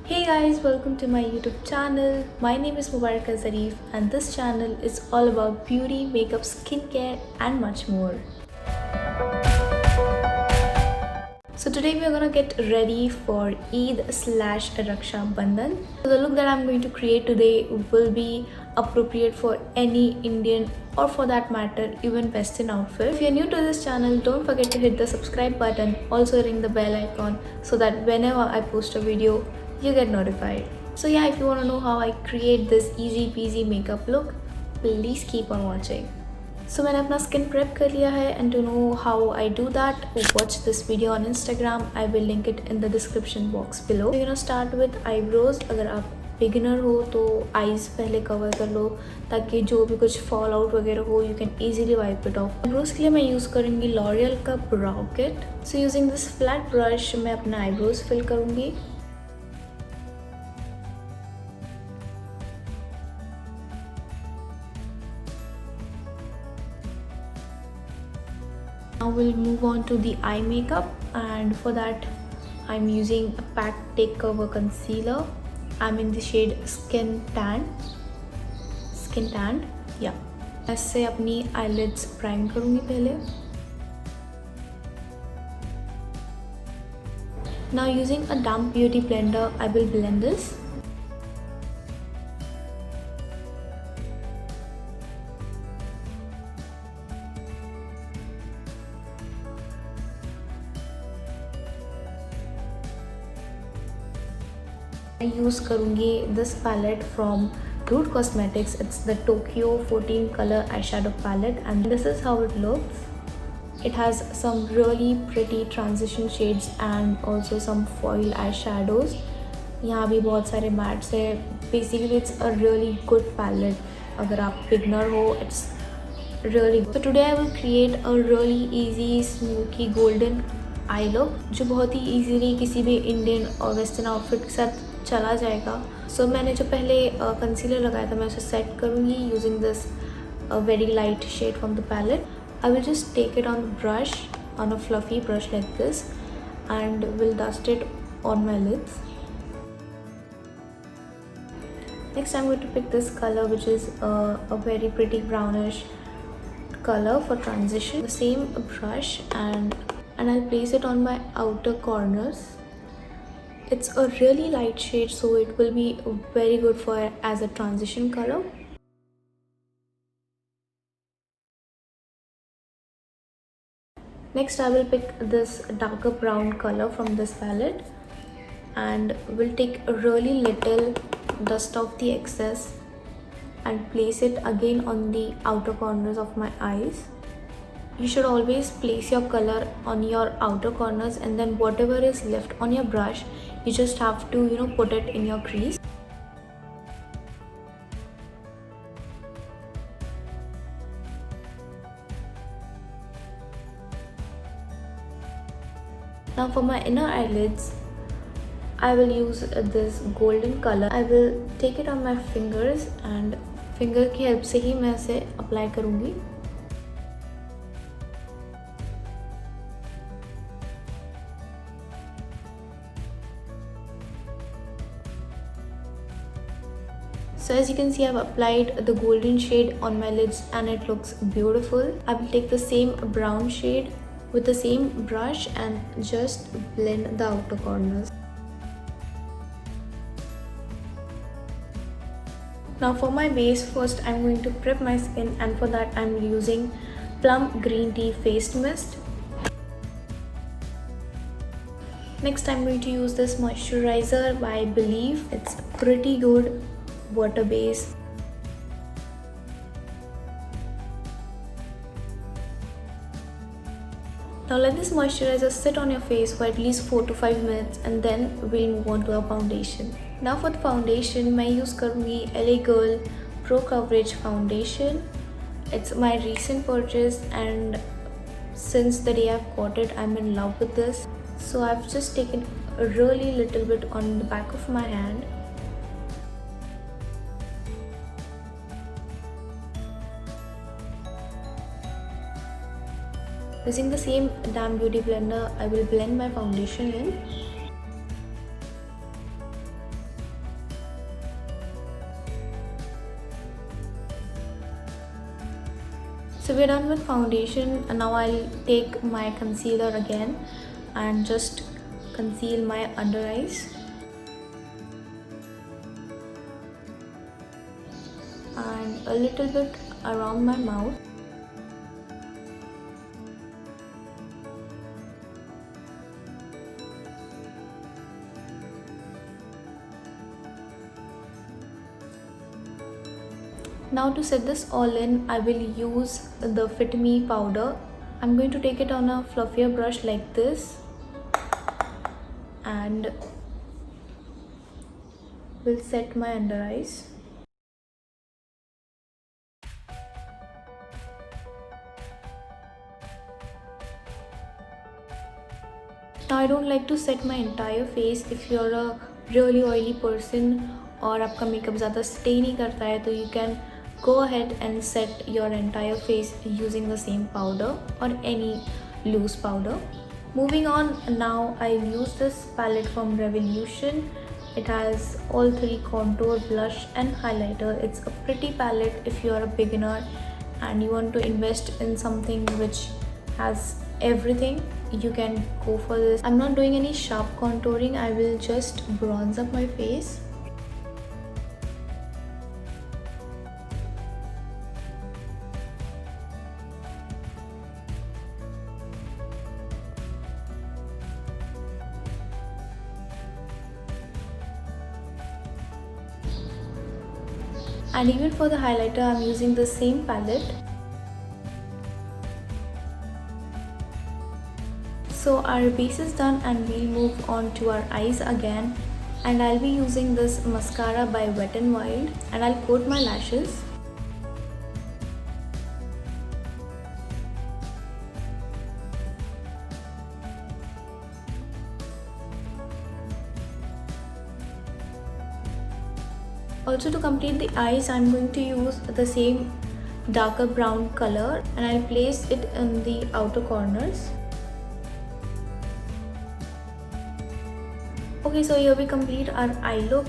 Hey guys, welcome to my YouTube channel. My name is Mubaraka Zarif and this channel is all about beauty, makeup, skincare and much more. So today we are gonna get ready for Eid slash Raksha Bandhan. So the look that I'm going to create today will be appropriate for any Indian or for that matter even Western outfit. If you're new to this channel, don't forget to hit the subscribe button, also ring the bell icon so that whenever I post a video, you get notified. So yeah, if you want to know how I create this easy peasy makeup look, please keep on watching. So मैंने अपना skin prep कर लिया है and to know how I do that, watch this video on Instagram. I will link it in the description box below. So you're gonna start with eyebrows. अगर आप beginner हो तो eyes पहले cover कर लो ताकि जो भी कुछ फॉल आउट वगैरह हो you can easily wipe it off. Eyebrows के लिए मैं यूज़ करूँगी लॉरियल का brow kit. So using this flat brush मैं अपना आईब्रोज फिल करूँगी. Now we'll move on to the eye makeup, and for that I'm using a Pac Take Cover Concealer. I'm in the shade Skin Tanned. Yeah. ऐसे अपनी eyelids prime करूँगी पहले. Now using a damp beauty blender, I will blend this. I use करूँगी this palette from Root Cosmetics. It's the Tokyo 14 color eyeshadow palette and this is how it looks. It has some really pretty transition shades and also some foil eyeshadows. यहाँ भी बहुत सारे mattes है. Basically it's a really good palette. अगर आप beginner हो, it's really good. So today I will create a really easy smoky golden eye look जो बहुत ही easily किसी भी Indian और Western outfit के साथ चला जाएगा. सो मैंने जो पहले कंसीलर लगाया था मैं उसे सेट करूँगी using this very light shade from the palette. I will just take it on the brush, on a fluffy brush like this and will dust it on my lids. Next I'm going to pick this color which is a very pretty brownish color for transition. The same brush and I'll place it on my outer corners. It's a really light shade so it will be very good for as a transition color. Next I will pick this darker brown color from this palette and will take a really little dust off the excess and place it again on the outer corners of my eyes. You should always place your color on your outer corners and then whatever is left on your brush you just have to put it in your crease. Now for my inner eyelids I will use this golden color. I will take it on my fingers and finger की help से ही मैं इसे apply करूँगी. So as you can see, I've applied the golden shade on my lids and it looks beautiful. I will take the same brown shade with the same brush and just blend the outer corners. Now for my base, first I'm going to prep my skin and for that I'm using Plum Green Tea Face Mist. Next I'm going to use this moisturizer by Believe. It's pretty good water base. Now let this moisturizer sit on your face for at least 4 to 5 minutes and then we'll move on to our foundation. Now for the foundation मैं use करूँगी LA Girl Pro Coverage Foundation. It's my recent purchase and since the day I've got it I'm in love with this. So I've just taken a really little bit on the back of my hand. Using the same damp beauty blender, I will blend my foundation in. So we're done with foundation, and now I'll take my concealer again and just conceal my under eyes and a little bit around my mouth. Now to set this all in, I will use the Fit Me powder. I'm going to take it on a fluffier brush like this and will set my under eyes. Now I don't like to set my entire face. If you're a really oily person और आपका makeup ज़्यादा stay नहीं करता है तो you can go ahead and set your entire face using the same powder or any loose powder. Moving on, now I'll use this palette from Revolution. It has all three: contour, blush and highlighter. It's a pretty palette if you are a beginner and you want to invest in something which has everything. You can go for this. I'm not doing any sharp contouring. I will just bronze up my face. And even for the highlighter, I'm using the same palette. So our base is done and we'll move on to our eyes again, and I'll be using this mascara by Wet n Wild, and I'll coat my lashes. Also, to complete the eyes, I'm going to use the same darker brown color and I'll place it in the outer corners. Okay, so here we complete our eye look.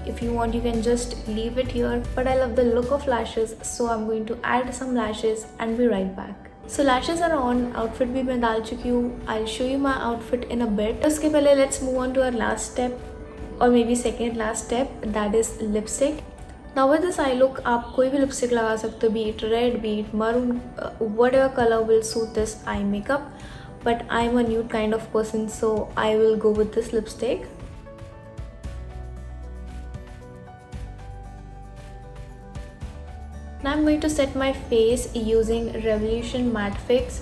If you want, you can just leave it here, but I love the look of lashes, so I'm going to add some lashes and be right back. So lashes are on, outfit भी मैं डाल चुकी हूँ. I'll show you my outfit in a bit. उसके पहले let's move on to our last step, or maybe second last step, that is lipstick. Now with this eye look, आप कोई भी lipstick लगा सकते हो, be it red, be it maroon, whatever color will suit this eye makeup. But I'm a nude kind of person, so I will go with this lipstick. Now I'm going to set my face using Revolution Matte Fix.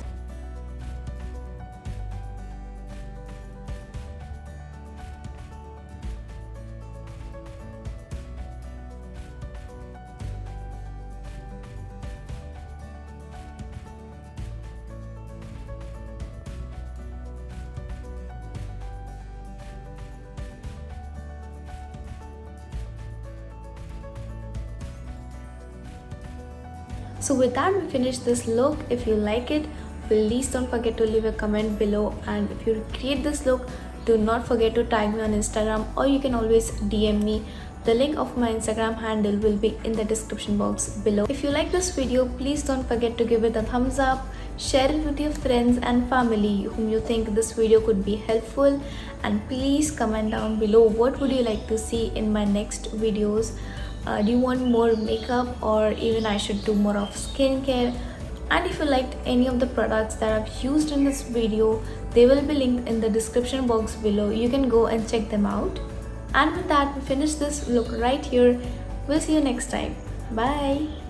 So with that, we finish this look. If you like it, please don't forget to leave a comment below, and if you create this look, do not forget to tag me on Instagram, or you can always DM me. The link of my Instagram handle will be in the description box below. If you like this video, please don't forget to give it a thumbs up, share it with your friends and family whom you think this video could be helpful, and please comment down below what would you like to see in my next videos. Do you want more makeup, or even I should do more of skincare? And if you liked any of the products that I've used in this video, they will be linked in the description box below. You can go and check them out. And with that, we finish this look right here. We'll see you next time. Bye.